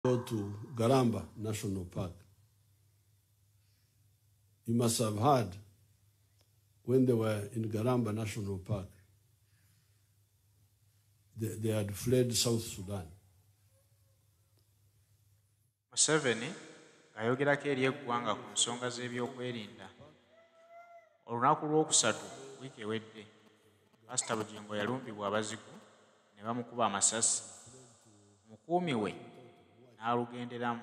Go to Garamba National Park. You must have heard when they were in Garamba National Park, they had fled South Sudan. Museveni ayogerako eri eggwanga ku nsonga z'ebyokwerinda. Olunaku lwokusatu wiiki ewedde, Pastor Bujingo yalumbibwa abazigu ne bamukuba amasasi. Mukuumi we n'alugenderamu.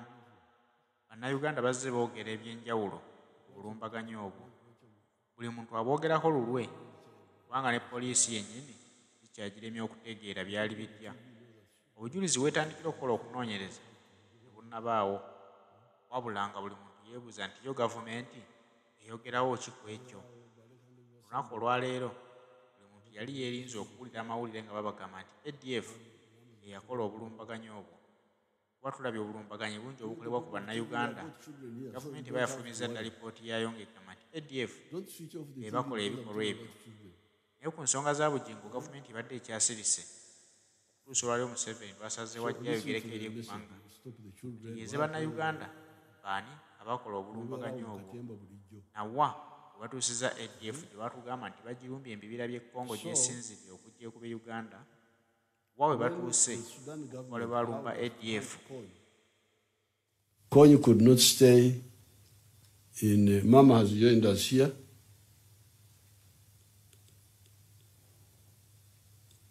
Bannayuganda bazze boogera ebyenjawulo ku bulumbaganyi obwo. Buli muntu aboogerako lulwe, kubanga ne poliisi yennyini zikyagiremye okutegeera byali bijja. Obujulizi bwetandikira okukola okunoonyereza tebunnabaawo, wabula nga buli muntu yeebuuza nti yo gavumenti eyogerawo ki ku ekyo. Olunaku olwaleero buli muntu yali yeerinze okuwulira amawulire nga babagamba nti ADF eyakola obulumbaganyi obwo. Kuba tulabye obulumbaganyi bungi obukolebwa ku bannayuganda, gavumenti bayafulumizza dda lipooti yaayo ng'egamba nti ADF ebakola ebikolwa ebyo. Naye ku nsonga za Bujingo gavumenti ebadde ekyasirise. Okutuusa olwaleero Museveni lwasazeewo ajja ayogereko eri eggwanga tegeeze bannayuganda baani abakola obulumbaganyi obwo, nawa we batuusiza ADF gye batugamba nti bagirumbye embibira by'e Congo gyesinzidde okujja ekube Uganda. Wawe batuuse wale balumba ADF. Kony could not stay in Mama has joined us here.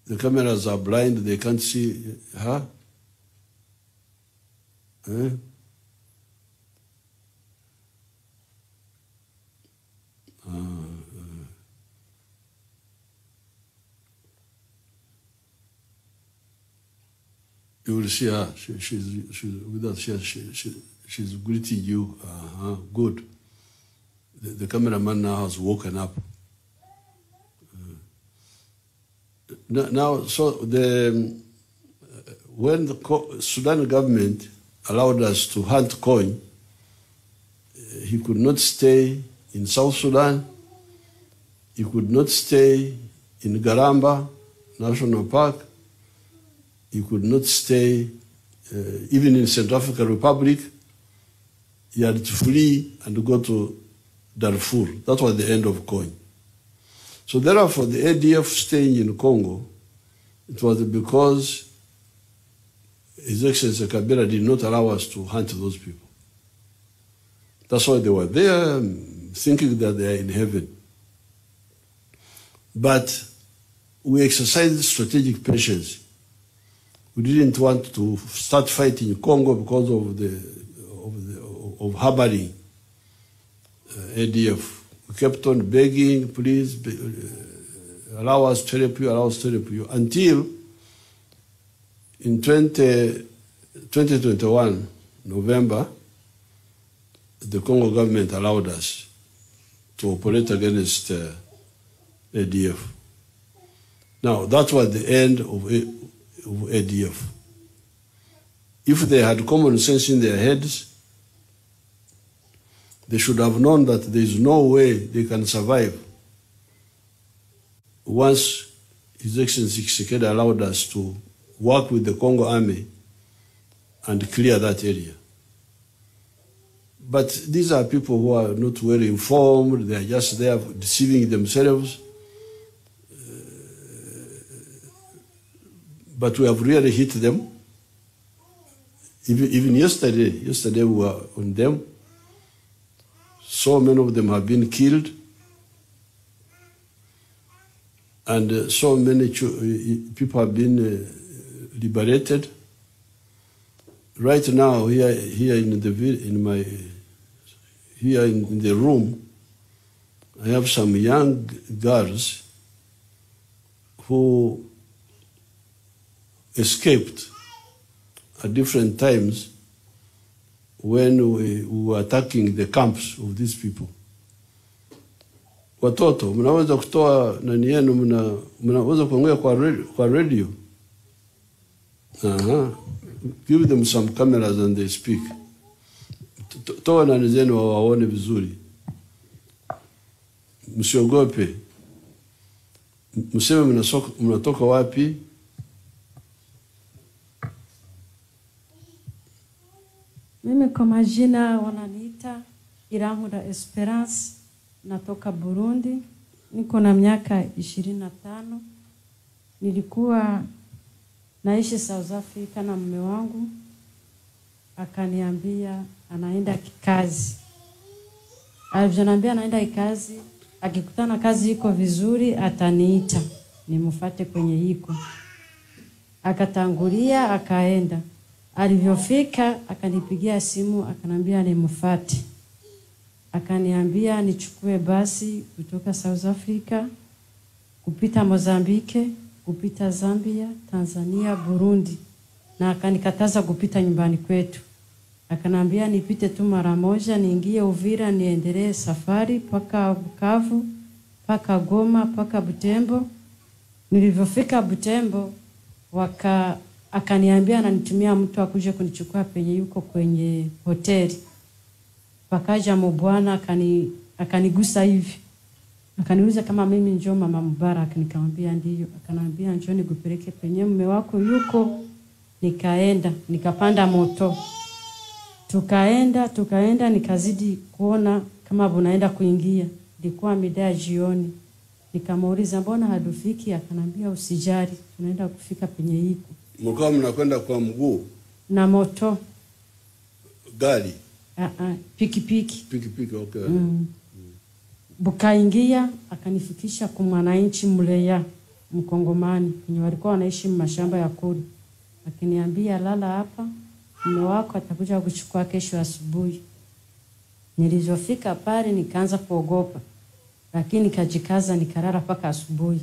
The cameras are blind, they can't see her. You will see her. She's with us. She's greeting you. Good. The cameraman now has woken up. Now, so when the Sudan government allowed us to hunt Kony, he could not stay in South Sudan. He could not stay in Garamba National Park. He could not stay even in Central African Republic. He had to flee and go to Darfur. That was the end of Kony. So therefore, the ADF staying in Congo, it was because His Excellency Kabila did not allow us to hunt those people. That's why they were there, thinking that they are in heaven. But we exercised strategic patience. We didn't want to start fighting in Congo because of harboring ADF. We kept on begging, please allow us to help you, allow us to help you, until in 2021, November, the Congo government allowed us to operate against ADF. Now, that was the end of ADF. If they had common sense in their heads, they should have known that there is no way they can survive once His Excellency Tshisekedi allowed us to work with the Congo army and clear that area. But these are people who are not well informed, they are just there deceiving themselves. But we have really hit them. Even yesterday we were on them. So many of them have been killed. And so many people have been liberated. Right now, here in the room, I have some young girls who escaped at different times when we were attacking the camps of these people. Watoto, mnaweza kutoa nani yenu, mnaweza kuongea kwa radio. Give them some cameras and they speak. Toa nani zenu waone vizuri. Msiogope. Mseme mnatoka wapi. Mimi kwa majina wananiita Irahura Esperance, natoka Burundi, niko na miaka 25. Nilikuwa naishi South Africa na mume wangu, akaniambia anaenda kikazi. Alivyoniambia anaenda kikazi, akikutana kazi iko vizuri ataniita nimfuate kwenye iko. Akatangulia akaenda. Alivyofika akanipigia simu akanambia nimfuate. Akaniambia nichukue basi kutoka South Africa kupita Mozambique, kupita Zambia, Tanzania, Burundi, na akanikataza kupita nyumbani kwetu. Akanambia nipite tu mara moja niingie Uvira niendelee safari paka Bukavu, paka Goma, paka Butembo. Nilivyofika Butembo akaniambia ananitumia mtu akuje kunichukua penye yuko kwenye hoteli. Pakaja mbwana akanigusa hivi. Akaniuliza kama mimi njoo mama Mubarak, nikamwambia ndio. Akanambia njoo nikupeleke penye mume wako yuko. Nikaenda, nikapanda moto. Tukaenda nikazidi kuona kama bunaenda kuingia. Ilikuwa mida ya jioni. Nikamuuliza mbona hadufiki? Akanambia usijali, tunaenda kufika penye hiko. Mlikuwa mnakwenda kwa mguu na moto? Gari? Pikipiki. Pikipiki, okay. Bukaingia akanifikisha kwa mwananchi Mleya Mkongomani, wenye walikuwa wanaishi mashamba ya kuli. Akiniambia lala hapa, mume wako atakuja kuchukua kesho asubuhi. Nilizofika pale nikaanza kuogopa, lakini nikajikaza nikalala mpaka asubuhi.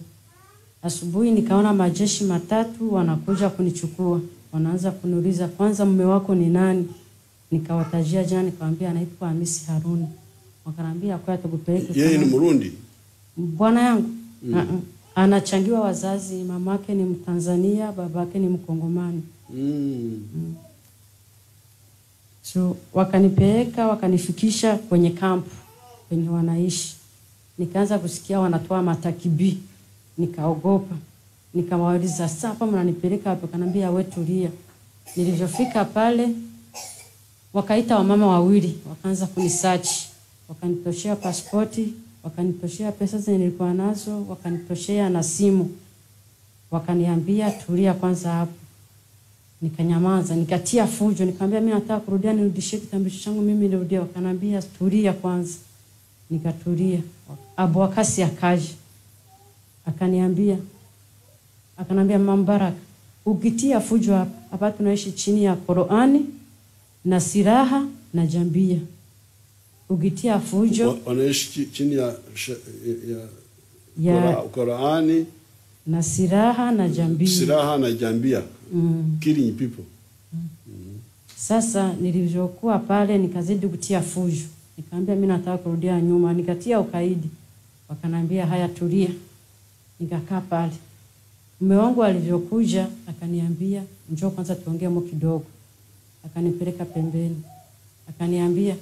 Asubuhi nikaona majeshi matatu wanakuja kunichukua. Wanaanza kuniuliza kwanza mume wako ni nani? Nikawatajia jana, nikamwambia anaitwa Hamisi Haruni. Wakanambia kwa tukupeleke. Yeye ni Murundi? Bwana yangu anachangiwa wazazi, mamake ni Mtanzania, babake ni Mkongomani. So wakanipeleka wakanifikisha kwenye kampu kwenye wanaishi. Nikaanza kusikia wanatoa matakibi. Nikaogopa. Nikamwauliza sasa hapa mnanipeleka wapi? Akanambia wewe tulia. Nilivyofika pale wakaita wamama wawili, wakaanza kunisearch. Wakanitoshea pasipoti, wakanitoshea pesa zenye nilikuwa nazo, wakanitoshea na simu. Wakaniambia tulia kwanza hapo. Nikanyamaza, nikatia fujo, nikamwambia mimi nataka kurudia nirudishie kitambulisho changu mimi nirudie. Wakanambia tulia kwanza. Nikatulia. Abwakasi akaje. Akanambia Mama Baraka, ukitia fujo hapa tunaishi chini ya Qur'ani na silaha na jambia. Ukitia fujo wanaishi chini ya Qur'ani na silaha na jambia. Silaha na jambia. Killing people. Sasa nilivyokuwa pale nikazidi kutia fujo. Nikamwambia mimi nataka kurudia nyuma, nikatia ukaidi. Wakanambia haya tulia. Nikakaa pale. Mume wangu alivyokuja akaniambia njoo kwanza tuongee kidogo. Akanipeleka pembeni. Akaniambia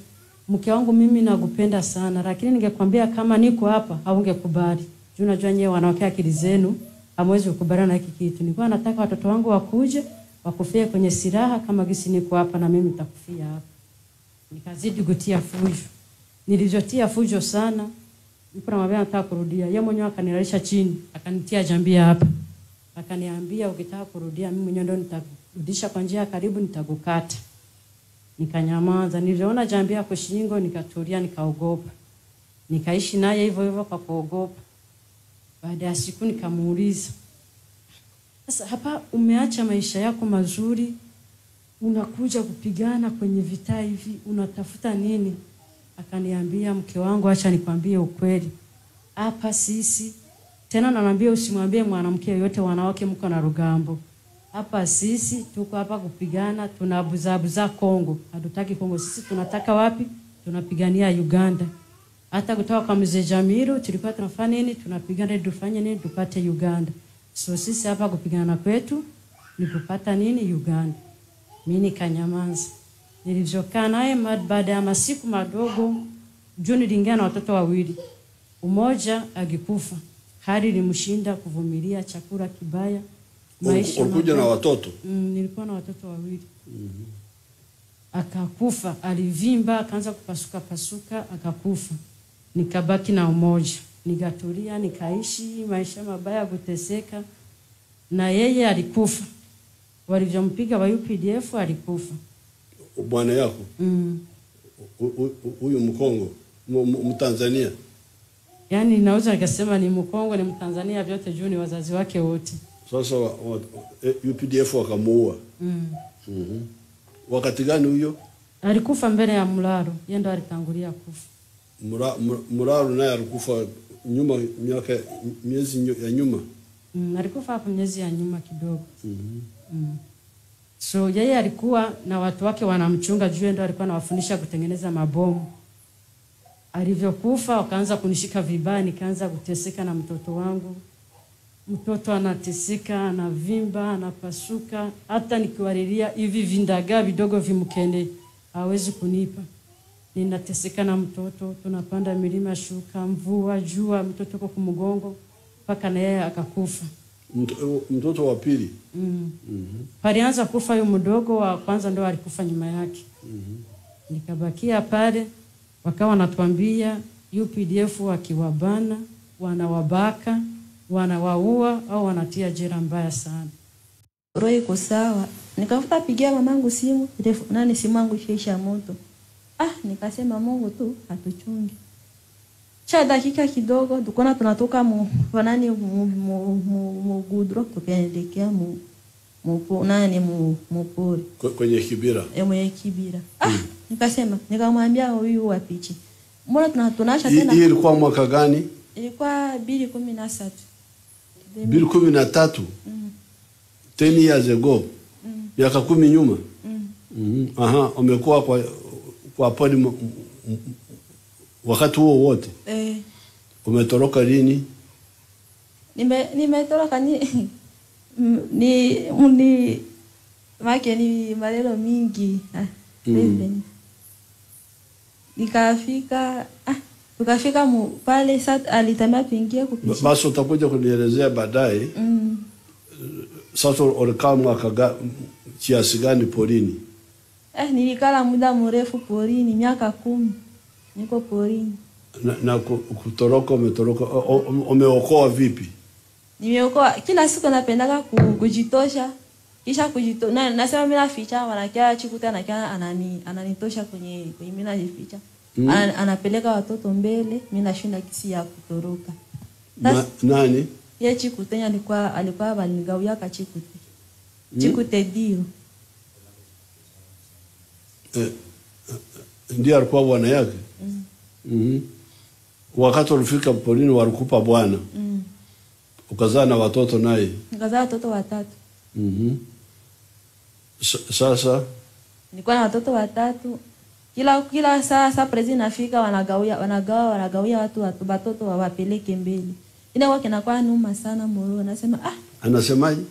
mke wangu mimi nakupenda sana, lakini ningekwambia kama niko hapa haungekubali. Juu unajua nyewe wanawake akili zenu hamwezi kukubaliana na hiki kitu. Nilikuwa nataka watoto wangu wakuje wakufie kwenye silaha kama gisi niko hapa na mimi nitakufia hapa. Nikazidi kutia fujo. Nilizotia fujo sana. Niko namwambia nataka kurudia. Yeye mwenyewe akanilalisha chini, akanitia jambia hapa. Akaniambia ukitaka kurudia mimi mwenyewe ndo nitarudisha kwa njia karibu nitakukata. Nikanyamaza. Niliona jambia kwa shingo nikatulia nikaogopa. Nikaishi naye hivyo hivyo kwa kuogopa. Baada ya siku nikamuuliza, sasa hapa umeacha maisha yako mazuri, unakuja kupigana kwenye vita hivi, unatafuta nini? Akaniambia mke wangu acha nikwambie ukweli. Hapa sisi tena ananiambia usimwambie mwanamke yote, wanawake mko na rugambo. Hapa sisi tuko hapa kupigana, tunabuzabuza Kongo. Hatutaki Kongo, sisi tunataka wapi? Tunapigania Uganda. Hata kutoka kwa Mzee Jamiru tulikuwa tunafanya nini? Tunapigana tufanye nini? Tupate Uganda. So sisi hapa kupigana kwetu ni kupata nini? Uganda. Mimi nikanyamaza. Nilivyokaa naye baada ya masiku madogo, Juni niliingia na watoto wawili. Umoja agikufa. Hali ilimshinda kuvumilia chakula kibaya. Maisha ulikuja na watoto? Nilikuwa na watoto wawili. akakufa, alivimba, akaanza kupasuka pasuka, akakufa. Nikabaki na umoja, nikatulia, nikaishi maisha mabaya, kuteseka. Na yeye alikufa, walivyompiga wa UPDF alikufa. Bwana yako huyu Mkongo, Mtanzania? Yani naweza nikasema ni Mkongo, ni Mtanzania, vyote juu ni wazazi wake wote. Sasa UPDF wakamuua. Wakati gani huyo? Alikufa mbele ya Mularo, yeye ndo alitangulia kufa. Mularo naye alikufa nyuma, miezi ya nyuma. Alikufa hapo miezi ya nyuma kidogo. So yeye alikuwa na watu wake wanamchunga, juu ndo alikuwa anawafundisha kutengeneza mabomu. Alivyokufa wakaanza kunishika vibaya, nikaanza kuteseka na mtoto wangu. Mtoto anateseka, anavimba, anapasuka, hata nikiwalilia hivi vindaga vidogo vimkende hawezi kunipa. Ninateseka na mtoto, tunapanda milima, shuka, mvua, jua, mtoto kwa kumgongo mpaka na yeye akakufa. Mtoto wa pili? Palianza kufa yule mdogo, wa kwanza ndo alikufa nyuma yake. Nikabakia pale, wakawa wanatuambia UPDF wakiwabana, wanawabaka, wanawaua au wanatia jela mbaya sana. Roho iko sawa. Nikafuta pigia mamangu simu, simu yangu ishaisha moto. Nikasema Mungu tu atuchunge. Cha dakika kidogo tukona tunatoka gudro tukaelekea mupori. Kwenye Kibira. Mwenye Kibira. Nikasema, nikamwambia huyu wapichi. Mbona tunaacha tena? Hii ilikuwa mwaka gani? Ilikuwa 2013. 2013? 10 years ago. Miaka 10 nyuma. Umekuwa kwa podi wakati huo wote? Umetoroka lini? Nimetoroka ni maneno mingi. Nikafika tukafika pale, sasa alitama pingia kupitia. Basi utakuja kunielezea baadaye. Sasa ulikaa mwaka kiasi gani porini? Nilikala muda mrefu porini, miaka 10 niko porini. Na kutoroka, umeokoa vipi? Nimeokoa, kila siku napendaga kujitosha. Kisha nasema mimi naficha, wanakia chikuta na kia ananitosha kwenye mimi najificha. Anapeleka watoto mbele, mimi nashinda kisi ya kutoroka. Nani? Yeye chikutenya alikuwa banigawia ka chikute. Chikute dio. Ndiye alikuwa bwana yake? Wakati ulifika polini walikupa bwana? Ukazaa na watoto naye? Nikazaa watoto 3. Sasa nilikuwa na watoto 3. Kila saa prezi nafika wanagawia watoto wawapeleke mbele. Inakuwa kinakuwa numa sana moyo. Anasema anasemaje?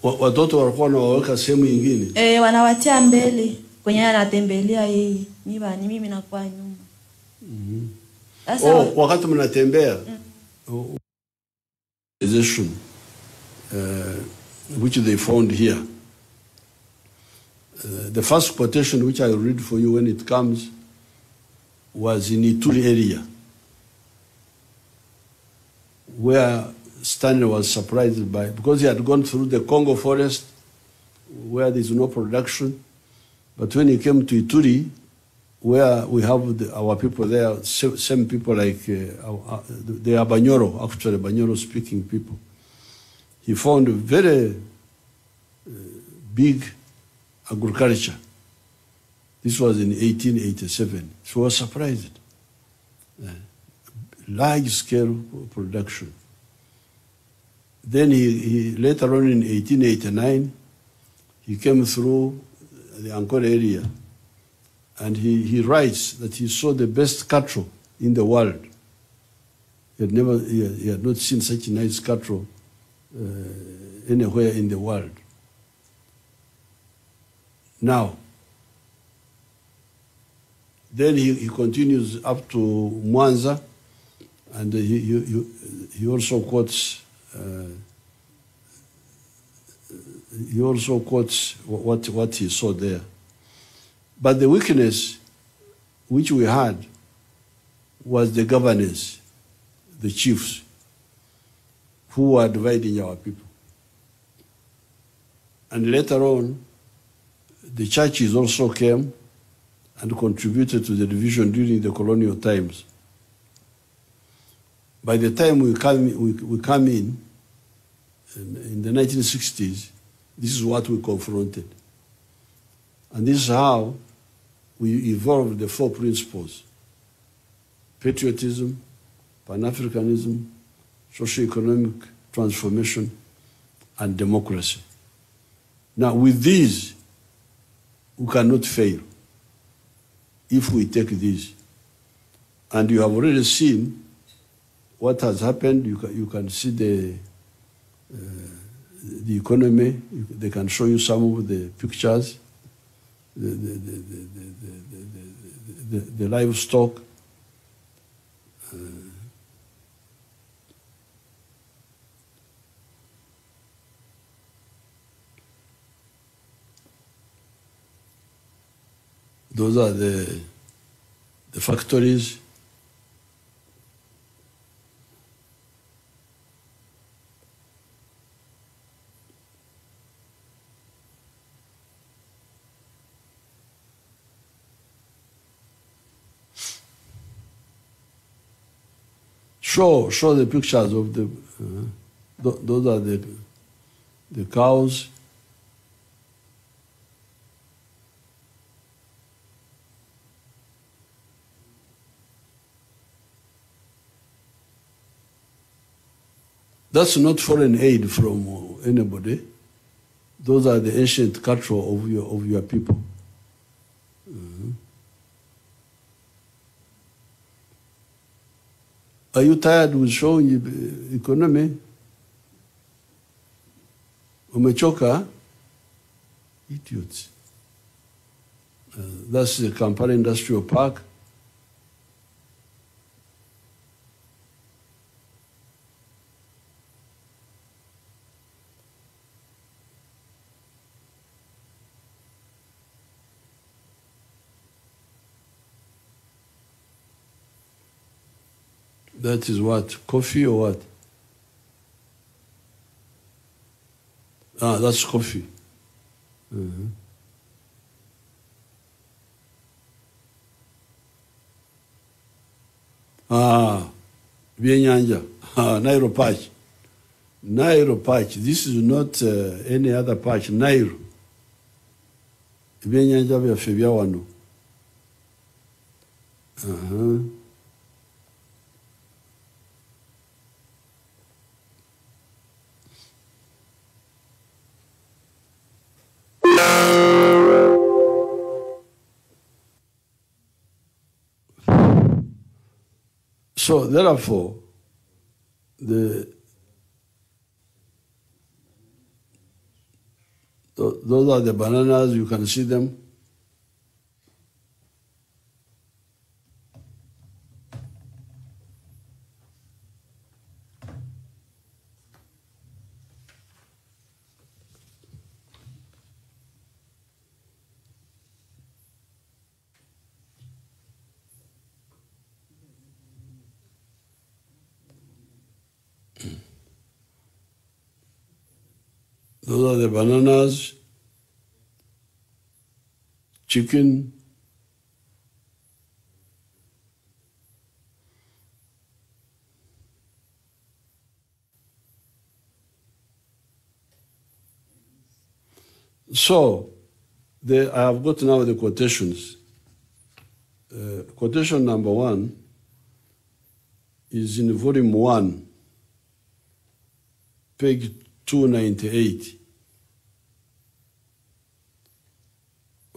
Watoto walikuwa wanawaweka sehemu nyingine? Wanawatia mbele kwenye anatembelea yeye. Mimi nakuwa nyuma. Wakati mnatembea which they found here. The first quotation which I will read for you when it comes was in Ituri area, where Stanley was surprised by, because he had gone through the Congo forest where there is no production. But when he came to Ituri, where we have our people there, same people like they are Banyoro, actually Banyoro speaking people, he found a very big agriculture. This was in 1887. So he was surprised. Large scale production. Then he later on in 1889, he came through the Ankole area, and he writes that he saw the best cattle in the world. He had not seen such nice cattle anywhere in the world. Now, Then he continues up to Mwanza, and he also quotes what he saw there. But the weakness which we had was the governors, the chiefs, who were dividing our people. And later on, the churches also came and contributed to the division during the colonial times. By the time we come in the 1960s, this is what we confronted. And this is how we evolved the 4 principles: patriotism, Pan-Africanism, socio-economic transformation, and democracy. Now, with these, we cannot fail if we take these. And you have already seen what has happened. You can see the economy. They can show you some of the pictures, the livestock. Those are the factories. Show the pictures of the. Those are the cows. That's not foreign aid from anybody. Those are the ancient cattle of your people. Are you tired with showing economy? Umechoka? Idiots. That's the Kampala Industrial Park. That is what? Coffee or what? Ah, that's coffee. Ah, Byenyanja. Nairo patch. Nairo patch. This is not any other patch. Nairo. Byenyanja byaffe bya wano. So therefore, those are the bananas. You can see them. Those are the bananas, chicken, so I have got now the quotations. Quotation number 1 is in volume 1, page 298.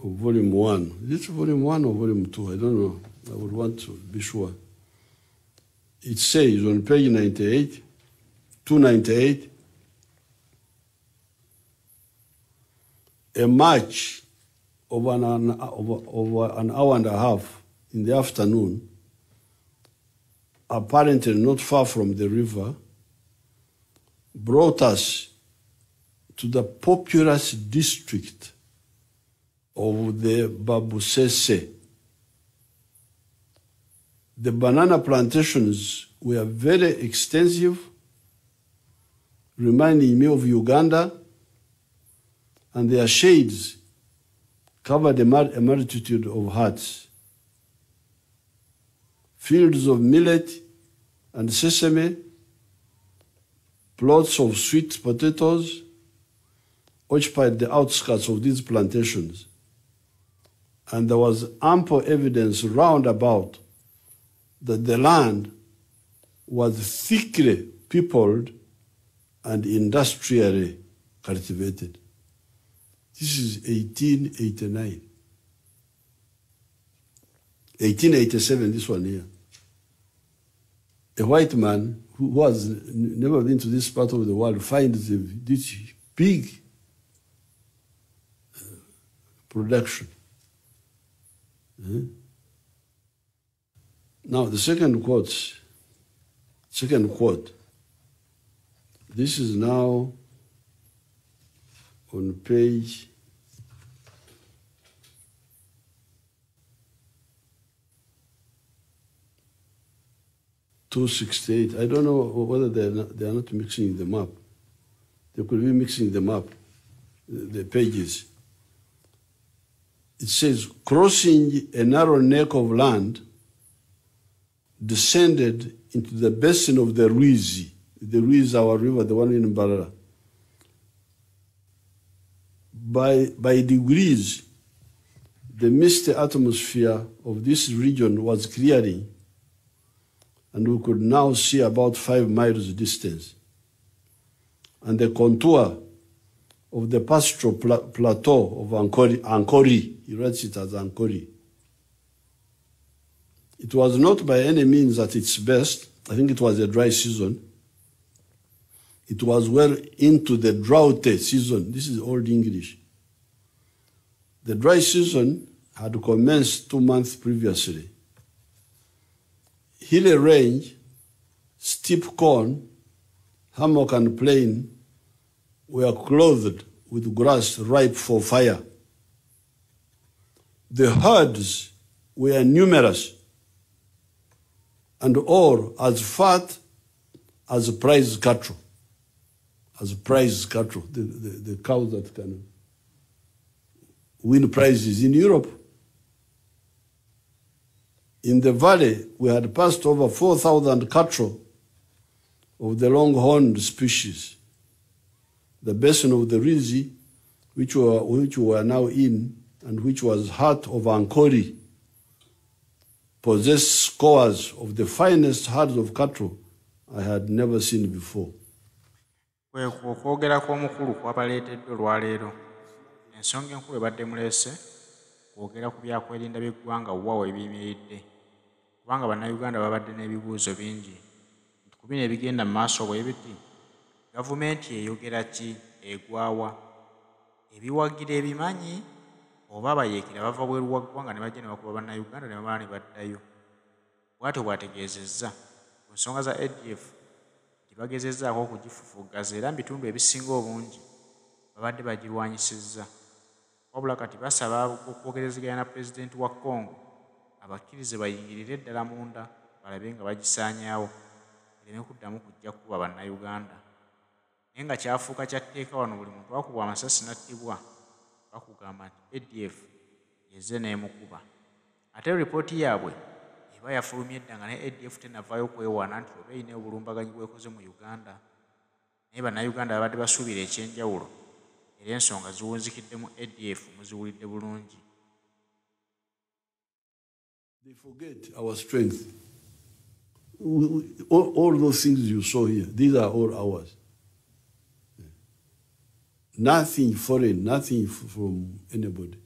Volume 1. Is it volume 1 or volume 2? I don't know. I would want to be sure. It says on page 98, 298, a march of an hour and a half in the afternoon, apparently not far from the river, brought us to the populous district of the Babusese. The banana plantations were very extensive, reminding me of Uganda, and their shades covered a multitude of huts. Fields of millet and sesame, plots of sweet potatoes occupied the outskirts of these plantations, and there was ample evidence round about that the land was thickly peopled and industrially cultivated. This is 1889. 1887, this one here. A white man who has never been to this part of the world finds this big production. Now, the second quote, this is now on page 268. I don't know whether they are not mixing them up. They could be mixing them up, the pages. It says, crossing a narrow neck of land, descended into the basin of the Ruizi. The Ruizi, our river, the one in Mbarara. By degrees, the misty atmosphere of this region was clearing, and we could now see about 5 miles distance. And the contour of the pastoral plateau of Ankori, he writes it as Ankori. It was not by any means at its best. I think it was a dry season. It was well into the drought season. This is Old English. The dry season had commenced 2 months previously. Hilly range, steep corn, hammock and plain were clothed with grass ripe for fire. The herds were numerous and all as fat as prize cattle. As prize cattle, the cows that can win prizes in Europe. In the valley, we had passed over 4,000 cattle of the longhorned species. The basin of the Ruizi, which we were now in, and which was heart of Ankori, possessed scores of the finest herds of cattle I had never seen before. Okwogera kw'omukulu kwabaleeteddwa olwaleero ensonga enkulu ebadde muleese kwogera ku byakwerinda by'eggwanga wawe ebiyimiridde kubanga bannayuganda babadde n'ebibuuzo bingi nti ku bino ebigenda mu maaso bwe biti gavumenti eyogera ki egwawa ebiwagira ebimanyi oba abayeekera bava bweru wa ggwanga ne bajja ne bakuba bannayuganda ne bamala ne baddayo bw'atyo bw'ategeezezza ku nsonga za ADF bagezezzaako okugifufugaza era mu bitundu ebisinga obungi babadde bagirwanyisizza wabula kati basaba okwogerezeganya na pulezidenti wa Congo abakkirize bayingirire eddala munda balabe nga bagisaanyaawo ereme kuddamu kujja kuba bannayuganda naye nga kyafuuka kyatteeka wano buli muntu akubwa amasasi nattibwa bakugamba nti ADF yezze n'emukuba ate ripooti yaabwe eba yafulumye edda nga ne ADF tenavaayo kwewaana nti oba erina obulumbaganyi bwekoze mu Uganda naye bannayuganda babadde basuubira ekyenjawulo era ensonga ziwunzikiddemu ADF muziwulidde bulungi. They forget our strength. All those things you saw here, these are all ours. Nothing foreign, nothing from anybody.